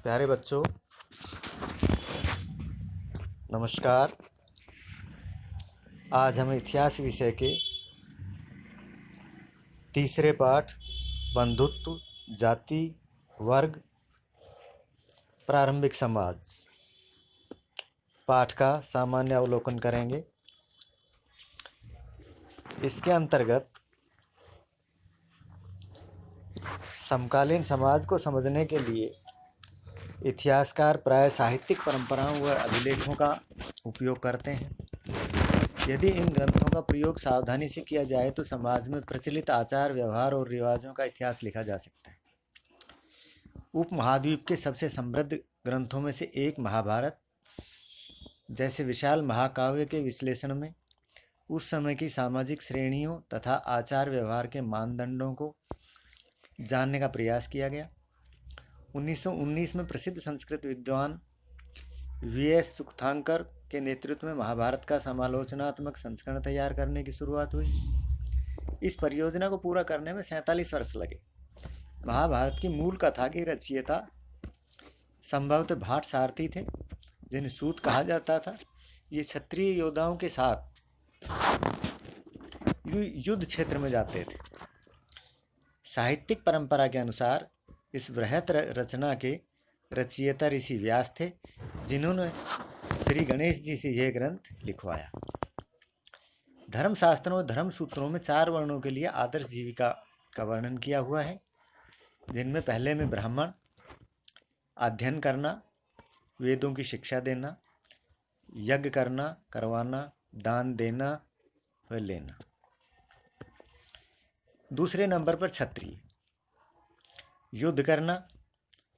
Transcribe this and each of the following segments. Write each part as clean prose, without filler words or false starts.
प्यारे बच्चों, नमस्कार। आज हम इतिहास विषय के तीसरे पाठ बंधुत्व, जाति, वर्ग, प्रारंभिक समाज पाठ का सामान्य अवलोकन करेंगे। इसके अंतर्गत समकालीन समाज को समझने के लिए इतिहासकार प्राय साहित्यिक परंपराओं व अभिलेखों का उपयोग करते हैं। यदि इन ग्रंथों का प्रयोग सावधानी से किया जाए तो समाज में प्रचलित आचार, व्यवहार और रिवाजों का इतिहास लिखा जा सकता है। उपमहाद्वीप के सबसे समृद्ध ग्रंथों में से एक महाभारत जैसे विशाल महाकाव्य के विश्लेषण में उस समय की सामाजिक श्रेणियों तथा आचार व्यवहार के मानदंडों को जानने का प्रयास किया गया। 1919 में प्रसिद्ध संस्कृत विद्वान वीएस सुखतांकर के नेतृत्व में महाभारत का समालोचनात्मक संस्करण तैयार करने की शुरुआत हुई। इस परियोजना को पूरा करने में 47 वर्ष लगे। महाभारत की मूल कथा के रचयिता संभवतः भाट सारथी थे, जिन्हें सूत कहा जाता था। ये क्षत्रिय योद्धाओं के साथ युद्ध क्षेत्र में जाते थे। साहित्यिक परंपरा के अनुसार इस बृहत रचना के रचयिता ऋषि व्यास थे, जिन्होंने श्री गणेश जी से यह ग्रंथ लिखवाया। धर्मशास्त्रों और धर्म सूत्रों में 4 वर्णों के लिए आदर्श जीविका का वर्णन किया हुआ है, जिनमें पहले में ब्राह्मण, अध्ययन करना, वेदों की शिक्षा देना, यज्ञ करना, करवाना, दान देना व लेना। दूसरे नंबर पर क्षत्रिय, युद्ध करना,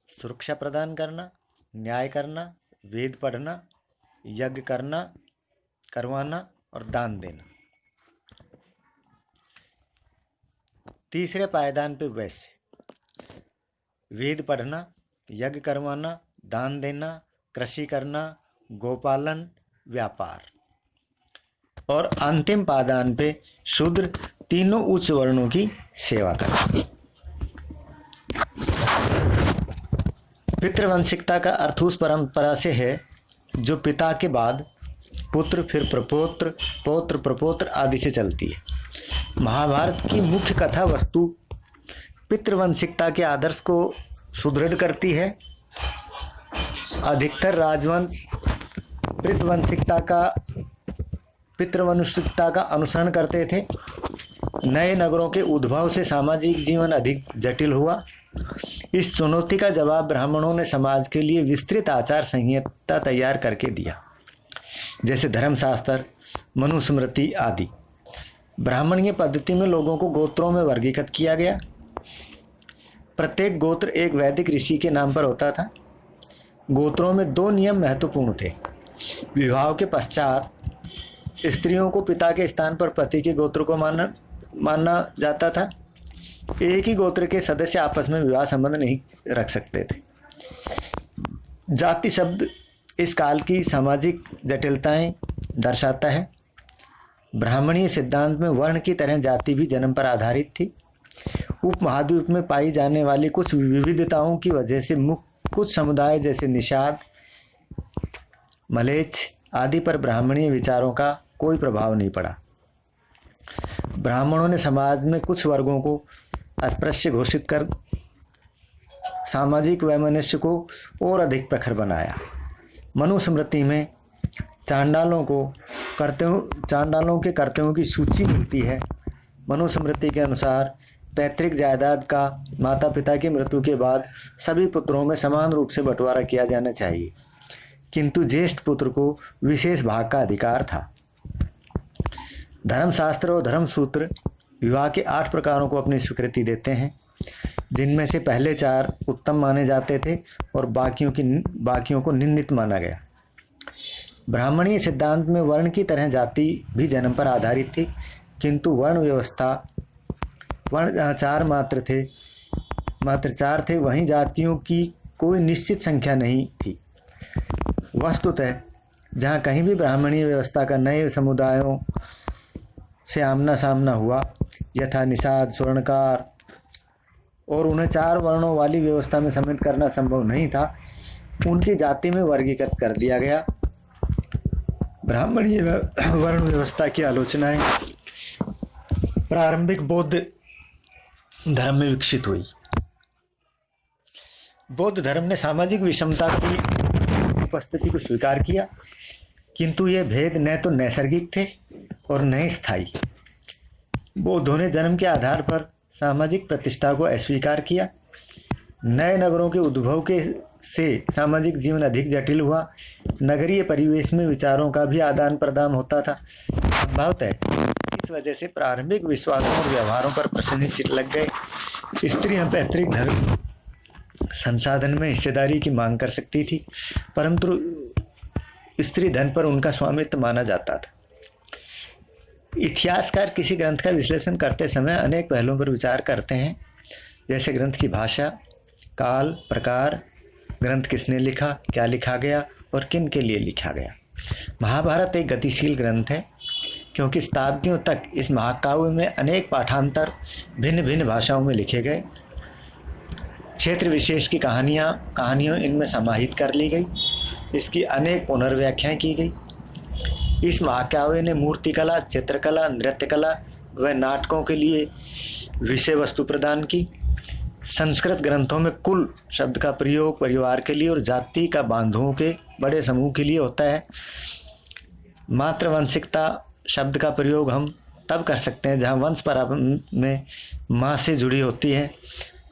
सुरक्षा प्रदान करना, न्याय करना, वेद पढ़ना, यज्ञ करना, करवाना और दान देना। तीसरे पायदान पे वैश्य, वेद पढ़ना, यज्ञ करवाना, दान देना, कृषि करना, गोपालन, व्यापार। और अंतिम पायदान पे शूद्र, तीनों उच्च वर्णों की सेवा करना। पितृवंशिकता का अर्थ उस परंपरा से है जो पिता के बाद पुत्र, फिर प्रपौत्र, पौत्र, प्रपौत्र आदि से चलती है। महाभारत की मुख्य कथा वस्तु पितृवंशिकता के आदर्श को सुदृढ़ करती है। अधिकतर राजवंश पितृवंशिकता का अनुसरण करते थे। नए नगरों के उद्भव से सामाजिक जीवन अधिक जटिल हुआ। इस चुनौती का जवाब ब्राह्मणों ने समाज के लिए विस्तृत आचार संहिता तैयार करके दिया, जैसे धर्मशास्त्र, मनुस्मृति आदि। ब्राह्मणीय पद्धति में लोगों को गोत्रों में वर्गीकृत किया गया। प्रत्येक गोत्र एक वैदिक ऋषि के नाम पर होता था। गोत्रों में 2 नियम महत्वपूर्ण थे। विवाह के पश्चात स्त्रियों को पिता के स्थान पर पति के गोत्र को माना जाता था। एक ही गोत्र के सदस्य आपस में विवाह संबंध नहीं रख सकते थे। जाति शब्द इस काल की सामाजिक जटिलताएं दर्शाता है। ब्राह्मणीय सिद्धांत में वर्ण की तरह जाति भी जन्म पर आधारित थी। उपमहाद्वीप में पाई जाने वाली कुछ विविधताओं की वजह से कुछ समुदाय जैसे निषाद, मलेच्छ आदि पर ब्राह्मणीय विचारों का कोई प्रभाव नहीं पड़ा। ब्राह्मणों ने समाज में कुछ वर्गों को अस्पृश्य घोषित कर सामाजिक वैमनस्य को और अधिक प्रखर बनाया। मनुस्मृति में चांडालों के कर्तव्यों की सूची मिलती है। मनुस्मृति के अनुसार पैतृक जायदाद का माता पिता की मृत्यु के बाद सभी पुत्रों में समान रूप से बंटवारा किया जाना चाहिए, किंतु ज्येष्ठ पुत्र को विशेष भाग का अधिकार था। धर्मशास्त्र और धर्मसूत्र विवाह के 8 प्रकारों को अपनी स्वीकृति देते हैं, जिनमें से पहले 4 उत्तम माने जाते थे और बाकियों को निंदित माना गया। ब्राह्मणीय सिद्धांत में वर्ण की तरह जाति भी जन्म पर आधारित थी, किंतु वर्ण 4 मात्र 4 थे। वहीं जातियों की कोई निश्चित संख्या नहीं थी। वस्तुतः जहाँ कहीं भी ब्राह्मणीय व्यवस्था का नए समुदायों से आमना सामना हुआ, यथा निषाद, स्वर्णकार, और उन्हें 4 वर्णों वाली व्यवस्था में सम्मिलित करना संभव नहीं था, उनकी जाति में वर्गीकृत कर दिया गया। ब्राह्मणीय वर्ण व्यवस्था की आलोचनाएं प्रारंभिक बौद्ध धर्म में विकसित हुई। बौद्ध धर्म ने सामाजिक विषमता की उपस्थिति को स्वीकार किया, किंतु ये भेद न तो नैसर्गिक थे और न ही स्थायी। बौद्धों ने जन्म के आधार पर सामाजिक प्रतिष्ठा को अस्वीकार किया। नए नगरों के उद्भव से सामाजिक जीवन अधिक जटिल हुआ। नगरीय परिवेश में विचारों का भी आदान प्रदान होता था। संभवतः इस वजह से प्रारंभिक विश्वासों और व्यवहारों पर प्रश्न चिन्ह लग गए। स्त्रियां पैतृक धर्म संसाधन में हिस्सेदारी की मांग कर सकती थी, परंतु स्त्री धन पर उनका स्वामित्व माना जाता था। इतिहासकार किसी ग्रंथ का विश्लेषण करते समय अनेक पहलुओं पर विचार करते हैं, जैसे ग्रंथ की भाषा, काल, प्रकार, ग्रंथ किसने लिखा, क्या लिखा गया और किन के लिए लिखा गया। महाभारत एक गतिशील ग्रंथ है, क्योंकि शताब्दियों तक इस महाकाव्य में अनेक पाठांतर भिन्न भिन्न भाषाओं में लिखे गए। क्षेत्र विशेष की कहानियों इनमें समाहित कर ली गई। इसकी अनेक पुनर्व्याख्याएं की गई। इस महाकाव्य ने मूर्तिकला, चित्रकला, नृत्य कला व नाटकों के लिए विषय वस्तु प्रदान की। संस्कृत ग्रंथों में कुल शब्द का प्रयोग परिवार के लिए और जाति का बांधवों के बड़े समूह के लिए होता है। मातृवंशिकता शब्द का प्रयोग हम तब कर सकते हैं जहाँ वंश परंपरा में माँ से जुड़ी होती है।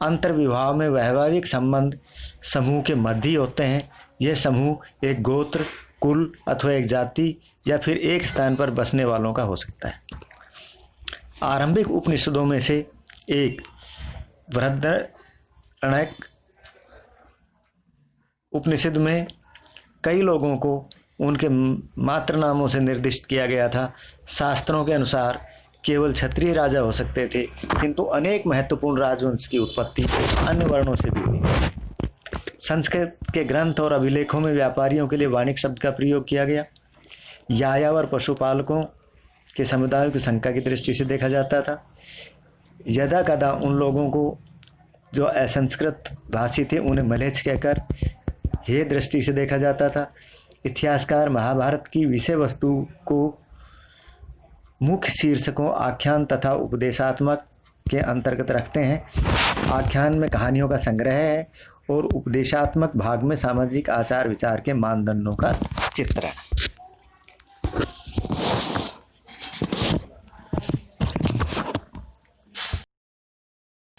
अंतर्विवाह में वैवाहिक संबंध समूह के मध्य होते हैं। यह समूह एक गोत्र, कुल अथवा एक जाति या फिर एक स्थान पर बसने वालों का हो सकता है। आरंभिक उपनिषदों में से एक बृहदारण्यक उपनिषद में कई लोगों को उनके मातृ नामों से निर्दिष्ट किया गया था। शास्त्रों के अनुसार केवल क्षत्रिय राजा हो सकते थे, किंतु अनेक महत्वपूर्ण राजवंश की उत्पत्ति अन्य वर्णों से भी हुई। संस्कृत के ग्रंथ और अभिलेखों में व्यापारियों के लिए वाणिक शब्द का प्रयोग किया गया। यायावर पशुपालकों के समुदायों की संख्या की दृष्टि से देखा जाता था। यदा कदा उन लोगों को जो असंस्कृत भाषी थे उन्हें मलेच्छ कहकर हे दृष्टि से देखा जाता था। इतिहासकार महाभारत की विषय वस्तु को मुख्य शीर्षकों, आख्यान तथा उपदेशात्मक के अंतर्गत रखते हैं। आख्यान में कहानियों का संग्रह है और उपदेशात्मक भाग में सामाजिक आचार विचार के मानदंडों का चित्र है।